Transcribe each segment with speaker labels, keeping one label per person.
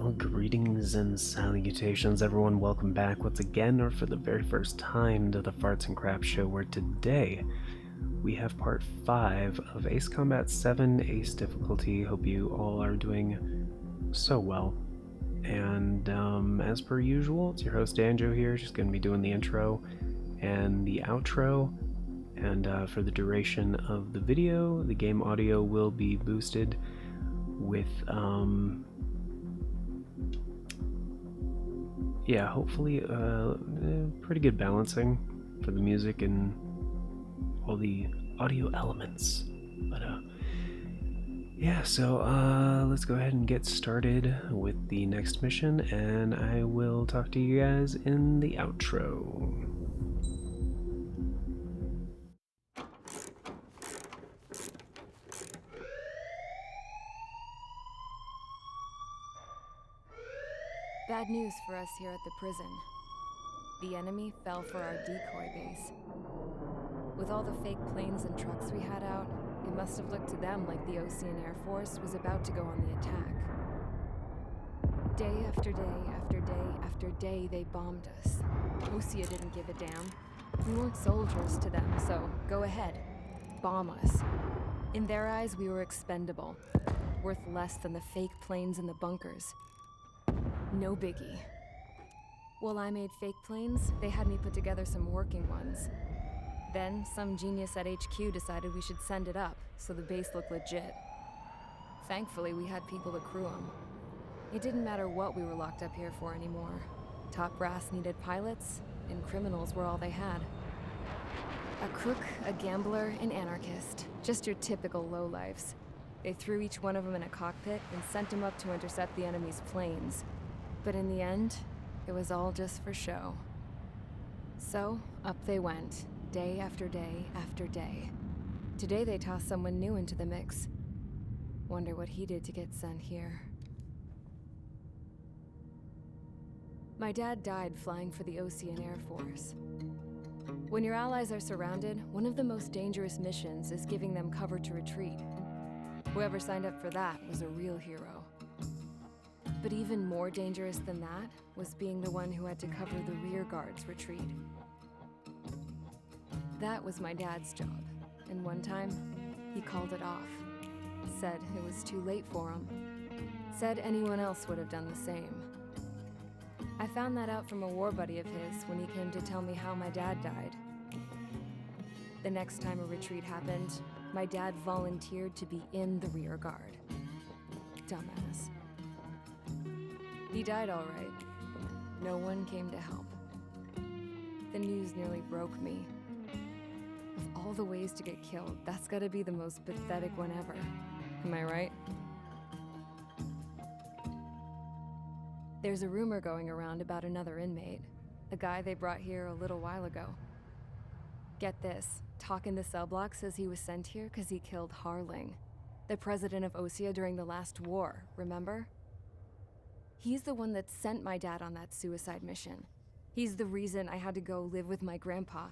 Speaker 1: Well, greetings and salutations, everyone. Welcome back once again, or for the very first time, to the Farts and Crap Show, where today we have part 5 of Ace Combat 7 Ace difficulty. Hope you all are doing so well. And as per usual, it's your host Danjo here, just going to be doing the intro and the outro. And for the duration of the video, the game audio will be boosted with hopefully pretty good balancing for the music and all the audio elements. But so let's go ahead and get started with the next mission, and I will talk to you guys in the outro.
Speaker 2: Bad news for us here at the prison. The enemy fell for our decoy base. With all the fake planes and trucks we had out, it must have looked to them like the Ocean Air Force was about to go on the attack. Day after day after day after day, they bombed us. Osea didn't give a damn. We weren't soldiers to them, so go ahead. Bomb us. In their eyes, we were expendable. Worth less than the fake planes in the bunkers. No biggie. While I made fake planes, they had me put together some working ones. Then, some genius at HQ decided we should send it up, so the base looked legit. Thankfully, we had people to crew them. It didn't matter what we were locked up here for anymore. Top brass needed pilots, and criminals were all they had. A crook, a gambler, an anarchist. Just your typical lowlifes. They threw each one of them in a cockpit and sent them up to intercept the enemy's planes. But in the end, it was all just for show. So, up they went, day after day after day. Today they tossed someone new into the mix. Wonder what he did to get sent here. My dad died flying for the Ocean Air Force. When your allies are surrounded, one of the most dangerous missions is giving them cover to retreat. Whoever signed up for that was a real hero. But even more dangerous than that was being the one who had to cover the rear guard's retreat. That was my dad's job, and one time, he called it off. Said it was too late for him. Said anyone else would have done the same. I found that out from a war buddy of his when he came to tell me how my dad died. The next time a retreat happened, my dad volunteered to be in the rear guard. Dumbass. He died all right. No one came to help. The news nearly broke me. Of all the ways to get killed, that's gotta be the most pathetic one ever. Am I right? There's a rumor going around about another inmate. A guy they brought here a little while ago. Get this, talk in the cell block says he was sent here because he killed Harling, the president of Osea during the last war, remember? He's the one that sent my dad on that suicide mission. He's the reason I had to go live with my grandpa,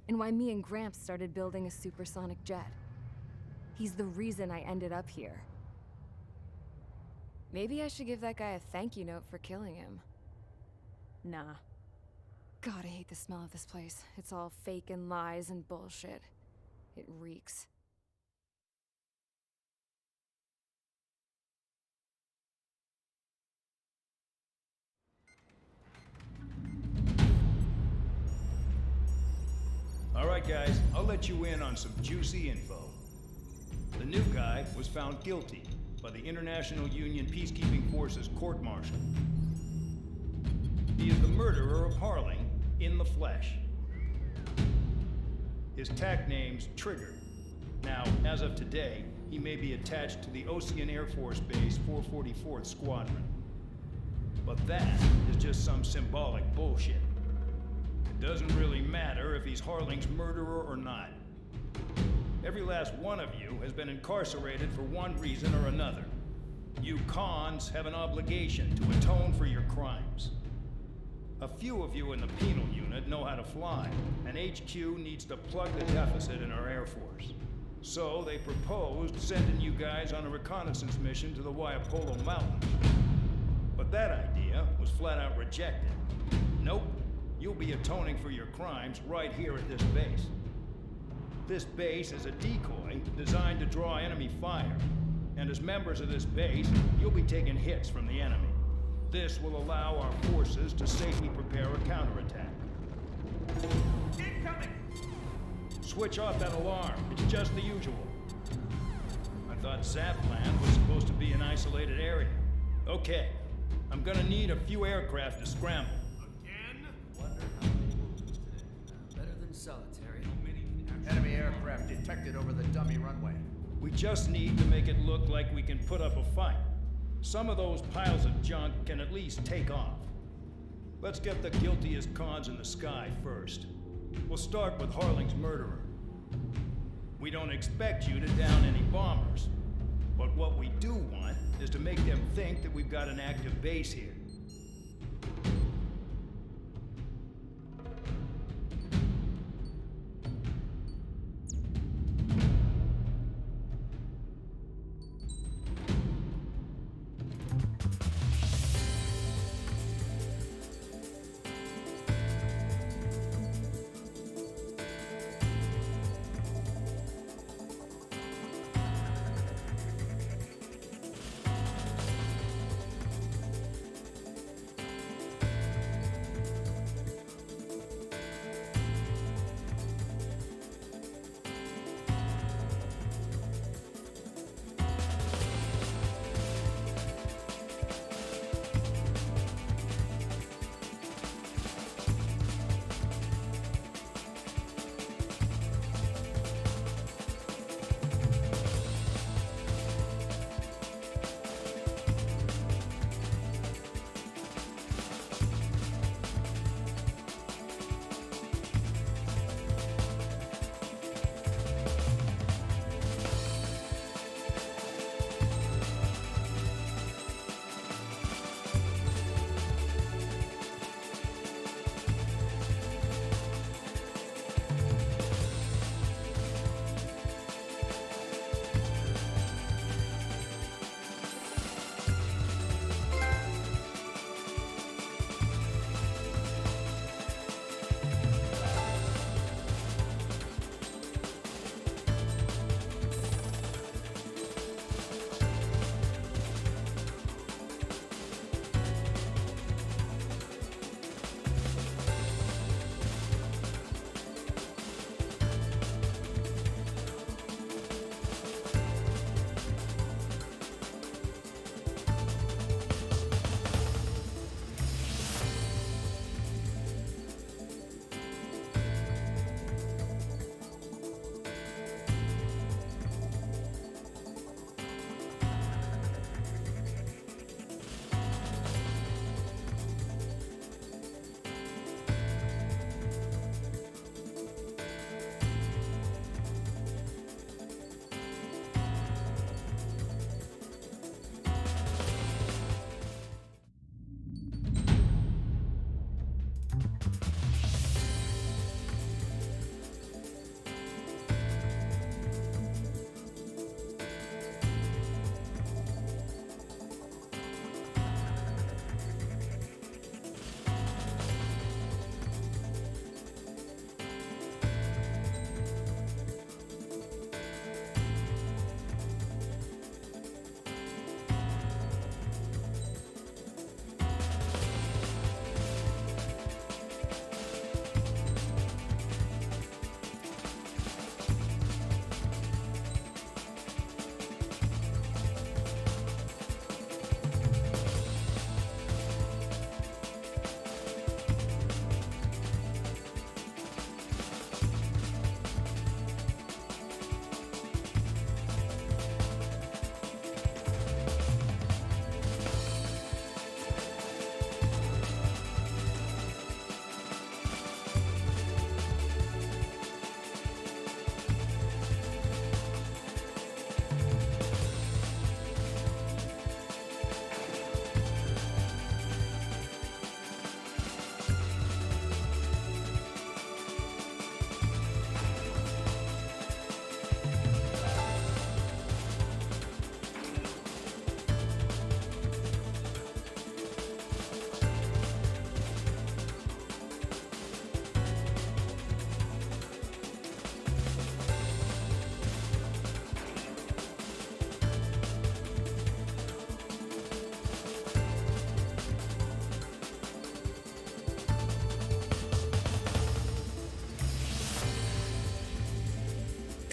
Speaker 2: and why me and Gramps started building a supersonic jet. He's the reason I ended up here. Maybe I should give that guy a thank you note for killing him. Nah. God, I hate the smell of this place. It's all fake and lies and bullshit. It reeks.
Speaker 3: All right, guys, I'll let you in on some juicy info. The new guy was found guilty by the International Union Peacekeeping Forces court-martial. He is the murderer of Harling in the flesh. His TAC name's Trigger. Now, as of today, he may be attached to the Ocean Air Force Base 444th Squadron. But that is just some symbolic bullshit. It doesn't really matter if he's Harling's murderer or not. Every last one of you has been incarcerated for one reason or another. You cons have an obligation to atone for your crimes. A few of you in the penal unit know how to fly, and HQ needs to plug the deficit in our Air Force. So they proposed sending you guys on a reconnaissance mission to the Waiapolo Mountains. But But that idea was flat out rejected. Nope. You'll be atoning for your crimes right here at this base. This base is a decoy designed to draw enemy fire. And as members of this base, you'll be taking hits from the enemy. This will allow our forces to safely prepare a counterattack.
Speaker 4: Incoming!
Speaker 3: Switch off that alarm. It's just the usual. I thought Zapland was supposed to be an isolated area. Okay. I'm gonna need a few aircraft to scramble.
Speaker 4: Again?
Speaker 5: Wonder how many we'll lose today. Better than solitary.
Speaker 4: Enemy aircraft detected over the dummy runway.
Speaker 3: We just need to make it look like we can put up a fight. Some of those piles of junk can at least take off. Let's get the guiltiest cons in the sky first. We'll start with Harling's murderer. We don't expect you to down any bombers. But what we do want is to make them think that we've got an active base here.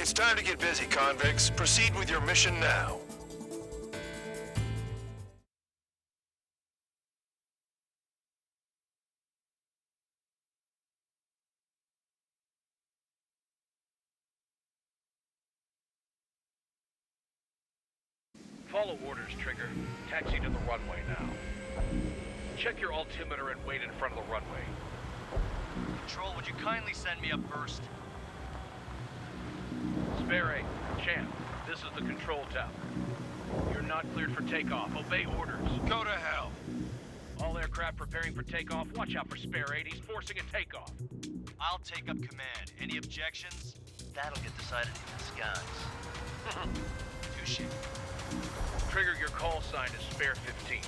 Speaker 6: It's time to get busy, convicts. Proceed with your mission now.
Speaker 7: Follow orders, Trigger. Taxi to the runway now. Check your altimeter and wait in front of the runway.
Speaker 8: Control, would you kindly send me up first?
Speaker 7: Spare 8, Champ, this is the control tower. You're not cleared for takeoff. Obey orders.
Speaker 6: Go to hell.
Speaker 7: All aircraft preparing for takeoff. Watch out for Spare 8. He's forcing a takeoff.
Speaker 8: I'll take up command. Any objections? That'll get decided in the skies. Touche.
Speaker 7: Trigger, your call sign is Spare 15.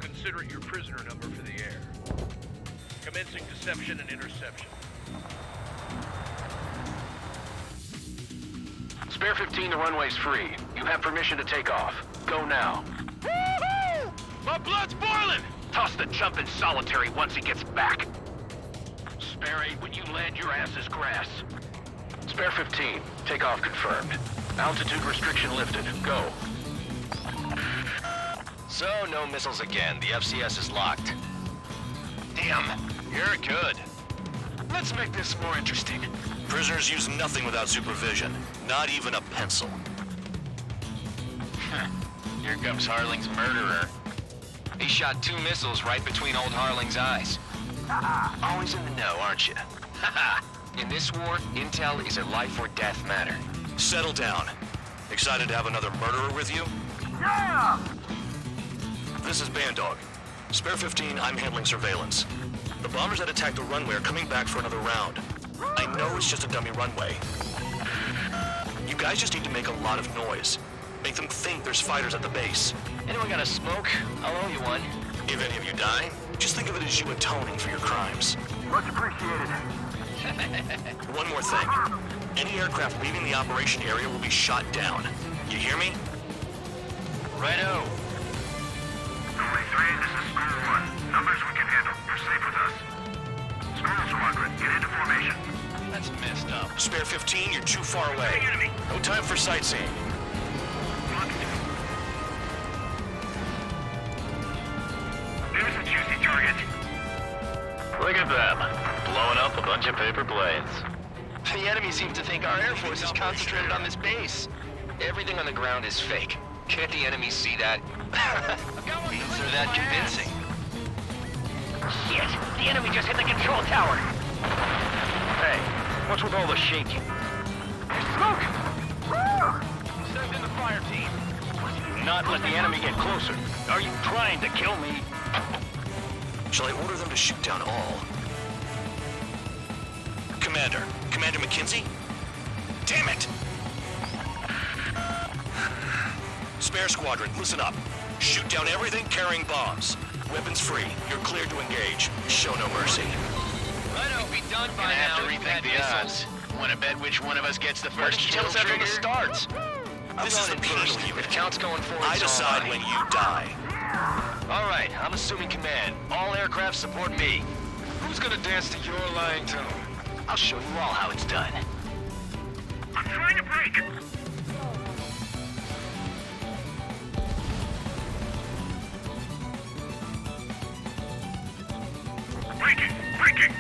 Speaker 7: Consider it your prisoner number for the air. Commencing deception and interception. Spare 15, the runway's free. You have permission to take off. Go now.
Speaker 6: Woohoo! My blood's boiling!
Speaker 7: Toss the jump in solitary once he gets back. Spare 8, when you land, your ass is grass. Spare 15, takeoff confirmed. Altitude restriction lifted. Go.
Speaker 8: So, no missiles again. The FCS is locked.
Speaker 6: Damn, you're good. Let's make this more interesting. Prisoners use nothing without supervision. Not even a pencil.
Speaker 8: Here comes Harling's murderer. He shot 2 missiles right between old Harling's eyes. Always in the know, aren't you? In this war, intel is a life or death matter.
Speaker 6: Settle down. Excited to have another murderer with you?
Speaker 3: Yeah!
Speaker 6: This is Bandog. Spare 15, I'm handling surveillance. The bombers that attacked the runway are coming back for another round. I know it's just a dummy runway. You guys just need to make a lot of noise. Make them think there's fighters at the base.
Speaker 8: Anyone got a smoke? I'll owe you one.
Speaker 6: If any of you die, just think of it as you atoning for your crimes.
Speaker 3: Much appreciated.
Speaker 6: One more thing. Any aircraft leaving the operation area will be shot down. You hear me?
Speaker 8: Righto.
Speaker 3: Only 3, this is School 1. Numbers we can handle. Proceed with us. School Squadron, get into formation.
Speaker 8: That's messed up.
Speaker 6: Spare 15, you're too far away.
Speaker 3: Enemy.
Speaker 6: No time for sightseeing.
Speaker 3: There's a juicy target.
Speaker 7: Look at them. Blowing up a bunch of paper planes.
Speaker 8: The enemy seems to think our Air Force is concentrated on this base. Everything on the ground is fake. Can't the enemy see that? They're that convincing.
Speaker 7: Shit! The enemy just hit the control tower! Hey, what's with all the shaking? There's smoke! Send in the fire team. Not let the enemy get closer. Are you trying to kill me?
Speaker 6: Shall I order them to shoot down all? Commander McKenzie? Damn it! Spare Squadron, listen up. Shoot down everything carrying bombs. Weapons free. You're cleared to engage. Show no mercy.
Speaker 8: Righto, be done by now.
Speaker 7: Have to rethink the odds. Want to bet which one of us gets the
Speaker 8: Why
Speaker 7: first
Speaker 8: didn't you
Speaker 7: kill,
Speaker 8: tell us that from the
Speaker 7: Trigger?
Speaker 8: start?
Speaker 6: This is a penal unit.
Speaker 8: If count's going forward,
Speaker 6: I
Speaker 8: it's all
Speaker 6: decide
Speaker 8: mine.
Speaker 6: when you die.
Speaker 8: All right, I'm assuming command. All aircraft support me.
Speaker 6: Who's gonna dance to your lying tune?
Speaker 8: I'll show you all how it's done.
Speaker 3: I'm trying to break. Breaking!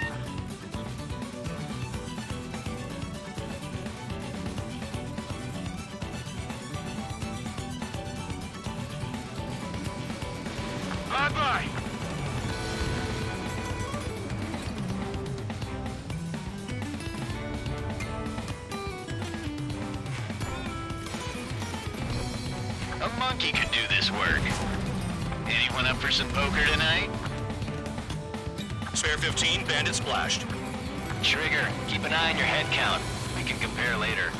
Speaker 3: Bye-bye!
Speaker 7: A monkey could do this work. Anyone up for some poker tonight?
Speaker 6: Spare 15, bandit splashed.
Speaker 8: Trigger, keep an eye on your head count. We can compare later.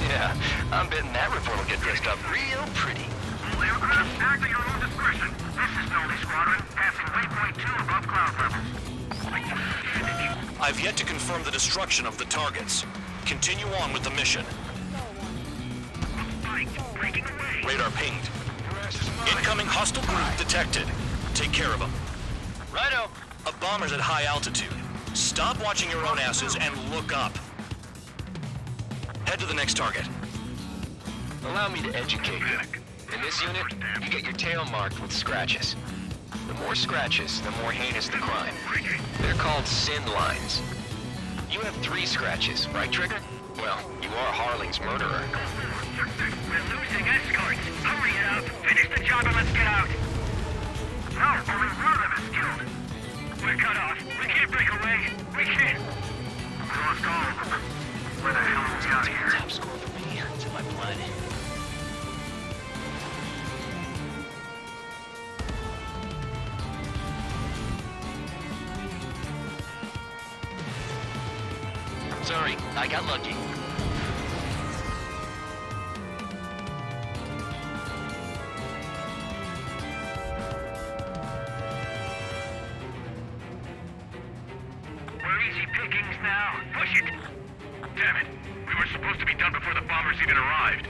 Speaker 8: Yeah, I'm betting that report will get dressed up real pretty.
Speaker 3: All aircraft act at your own discretion. This is Noldie Squadron, passing waypoint 2 above cloud level.
Speaker 6: I've yet to confirm the destruction of the targets. Continue on with the mission.
Speaker 3: Breaking away.
Speaker 6: Radar pinged. Incoming hostile group detected. Take care of them.
Speaker 8: Righto.
Speaker 6: A bomber's at high altitude. Stop watching your own asses and look up. Head to the next target.
Speaker 8: Allow me to educate you. In this unit, you get your tail marked with scratches. The more scratches, the more heinous the crime. They're called sin lines. You have 3 scratches, right, Trigger? Well, you are Harling's murderer.
Speaker 7: We're losing escorts. Hurry it up. Finish the job and let's get out. No, only one of them is killed. We're cut off. We can't break away. We can't. Let's go. Where the hell are we out of here?
Speaker 8: Top score for me. It's in my blood. Sorry, I got lucky.
Speaker 7: We're easy pickings now. Push it. Damn it. We were supposed to be done before the bombers even arrived.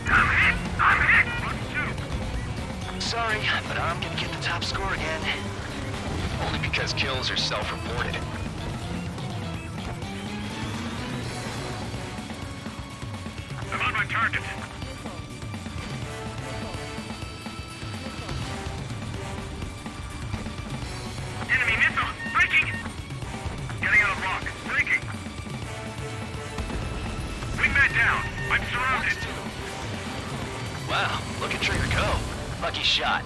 Speaker 7: I'm hit! Run 2.
Speaker 8: Sorry, but I'm gonna get the top score again. Only because kills are self-reported.
Speaker 7: I'm on my target. Enemy missile! Breaking! Getting out of lock. Breaking! Wingman down! I'm surrounded!
Speaker 8: Wow, look at Trigger go. Lucky shot.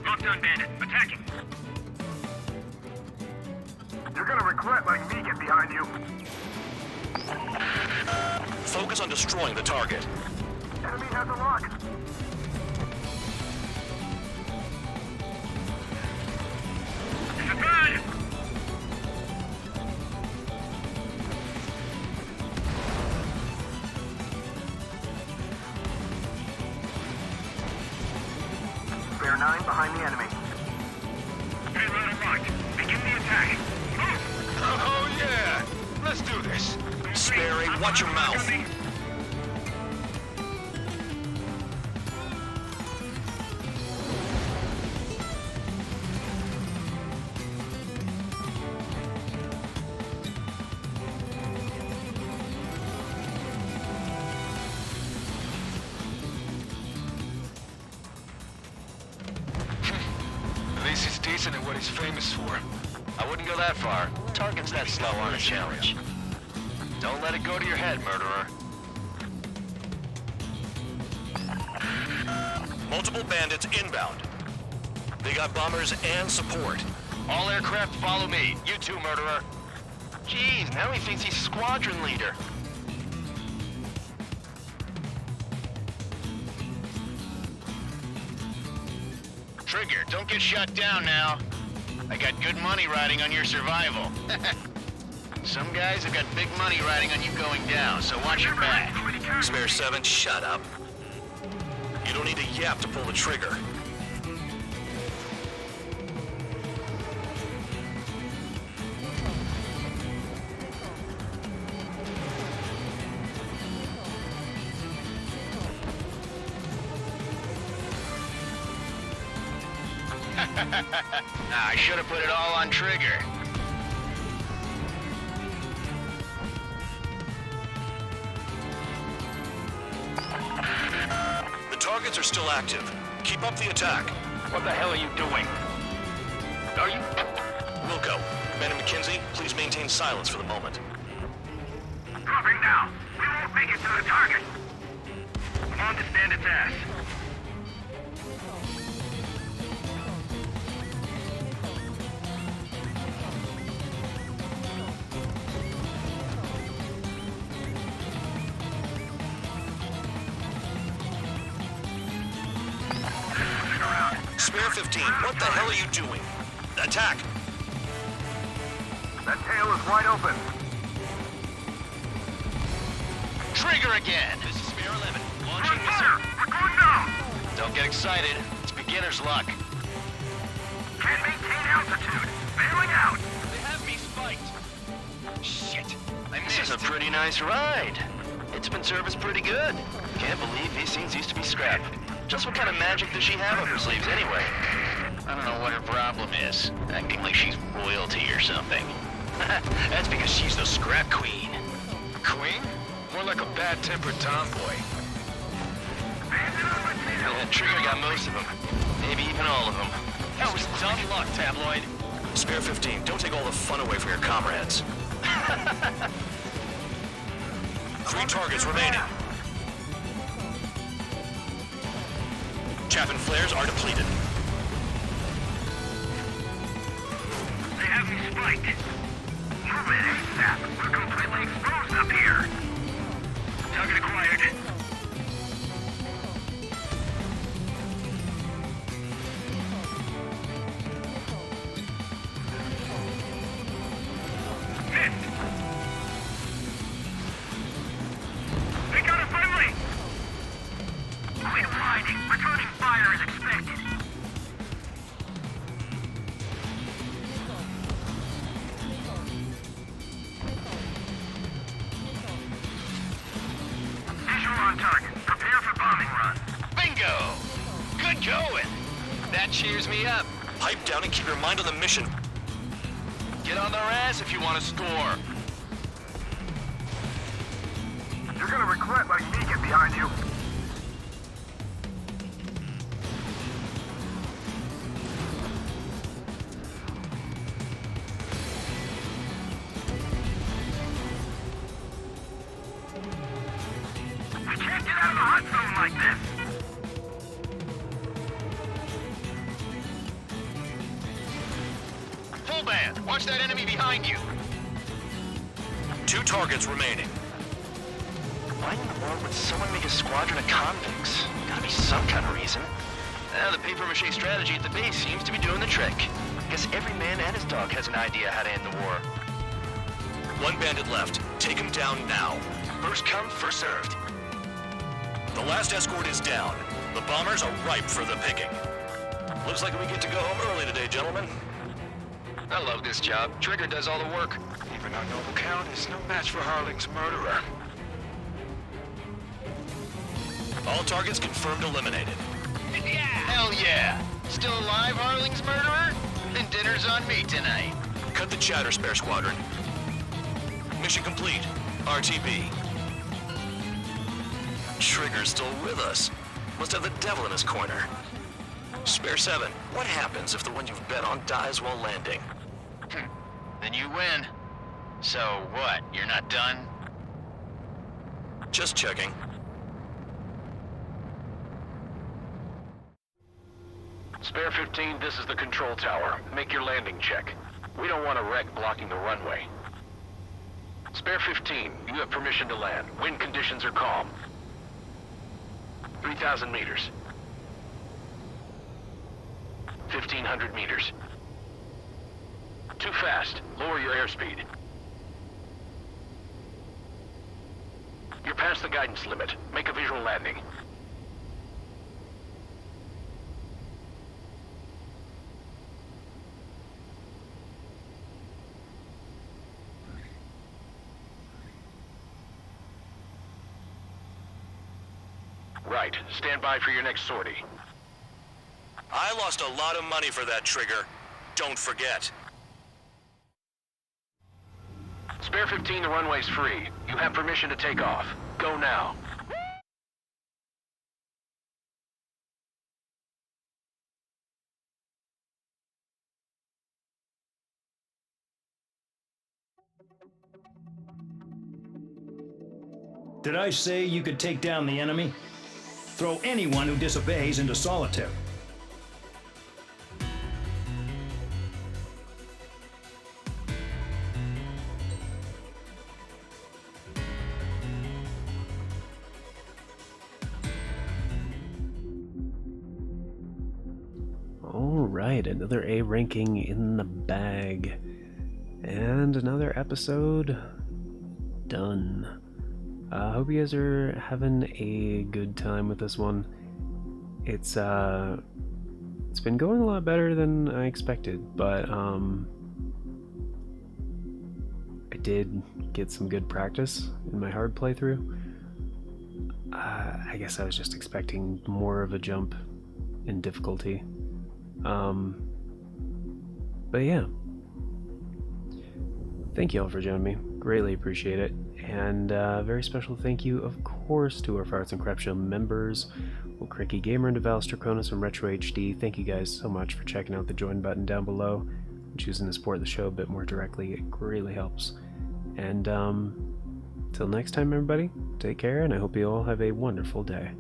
Speaker 7: Lockdown bandit, attacking! You're gonna regret letting me get behind you.
Speaker 6: Focus on destroying the target.
Speaker 7: Enemy has a lock. It's a bird! Bear 9 behind the enemy. Payload unlocked. Begin the attack. Move!
Speaker 6: Oh yeah! Let's do this. Sperry, watch your mouth.
Speaker 8: At least he's decent at what he's famous for. I wouldn't go that far. Targets that slow aren't a challenge. Don't let it go to your head, murderer.
Speaker 6: Multiple bandits inbound. They got bombers and support.
Speaker 8: All aircraft follow me. You too, murderer. Jeez, now he thinks he's squadron leader. Trigger, don't get shut down now. I got good money riding on your survival. Some guys have got big money riding on you going down, so watch your back.
Speaker 6: Spare 7, shut up. You don't need a yap to pull the trigger.
Speaker 8: I should have put it all on Trigger.
Speaker 6: The targets are still active. Keep up the attack.
Speaker 7: What the hell are you doing? Are you...
Speaker 6: Wilco, Man and McKenzie, please maintain silence for the moment.
Speaker 7: Dropping now. We won't make it to the target. I'm on to stand its ass.
Speaker 6: Spare 15, what the hell are you doing? Attack!
Speaker 7: That tail is wide open.
Speaker 8: Trigger again! This is Spare 11. Launching
Speaker 7: Run
Speaker 8: missile.
Speaker 7: fire! We're going down!
Speaker 8: Don't get excited. It's beginner's luck.
Speaker 7: Can't maintain altitude. Bailing out.
Speaker 8: They have me spiked. Shit. This is a pretty nice ride. It's been serviced pretty good. Can't believe these things used to be scrap. Just what kind of magic does she have up her sleeves anyway? I don't know what her problem is. Acting like she's royalty or something. That's because she's the scrap queen.
Speaker 6: Queen? More like a bad-tempered tomboy.
Speaker 8: Trigger got most of them. Maybe even all of them.
Speaker 7: That was dumb luck, Tabloid.
Speaker 6: Spare 15, don't take all the fun away from your comrades. 3 targets remaining. Chaff and flares are depleted.
Speaker 7: They have me spiked. Move it ASAP. We're completely exposed up here. Target acquired. Hit! We got a friendly! Quit hiding. Returning fire as expected. Visual on target. Prepare for bombing run.
Speaker 8: Bingo! Good going! That cheers me up.
Speaker 6: Pipe down and keep your mind on the mission.
Speaker 8: Get on their ass if you want to score.
Speaker 7: You're gonna regret letting me get behind you. I can't get out of the hot zone like this.
Speaker 8: Full band, watch that enemy behind you.
Speaker 6: 2 targets remaining.
Speaker 8: Why in the world would someone make a squadron of convicts? Gotta be some kind of reason. The papier-mâché strategy at the base seems to be doing the trick. Guess every man and his dog has an idea how to end the war.
Speaker 6: 1 bandit left. Take him down now.
Speaker 8: First come, first served.
Speaker 6: The last escort is down. The bombers are ripe for the picking. Looks like we get to go home early today, gentlemen.
Speaker 8: I love this job. Trigger does all the work.
Speaker 6: Even our noble count is no match for Harling's murderer. All targets confirmed eliminated.
Speaker 8: Hell yeah! Still alive, Harling's murderer? Then dinner's on me tonight.
Speaker 6: Cut the chatter, Spare Squadron. Mission complete. RTB. Trigger's still with us. Must have the devil in his corner. Spare 7, what happens if the one you've bet on dies while landing?
Speaker 8: Then you win. So what, you're not done?
Speaker 6: Just checking.
Speaker 7: Spare 15, this is the control tower. Make your landing check. We don't want a wreck blocking the runway. Spare 15, you have permission to land. Wind conditions are calm. 3,000 meters. 1,500 meters. Too fast. Lower your airspeed. You're past the guidance limit. Make a visual landing. Right. Stand by for your next sortie.
Speaker 6: I lost a lot of money for that, Trigger. Don't forget.
Speaker 7: Spare 15, the runway's free. You have permission to take off. Go now.
Speaker 3: Did I say you could take down the enemy? Throw anyone who disobeys into solitary.
Speaker 1: Alright, another A ranking in the bag. And another episode done. Hope you guys are having a good time with this one. It's been going a lot better than I expected, but I did get some good practice in my hard playthrough. I guess I was just expecting more of a jump in difficulty. But yeah. Thank you all for joining me. Greatly appreciate it. And very special thank you, of course, to our Farts and Crap Show members, Cricky Gamer and Deval, Cronus and Retro HD. Thank you guys so much for checking out the join button down below and choosing to support the show a bit more directly. It greatly helps. And till next time, everybody, take care, and I hope you all have a wonderful day.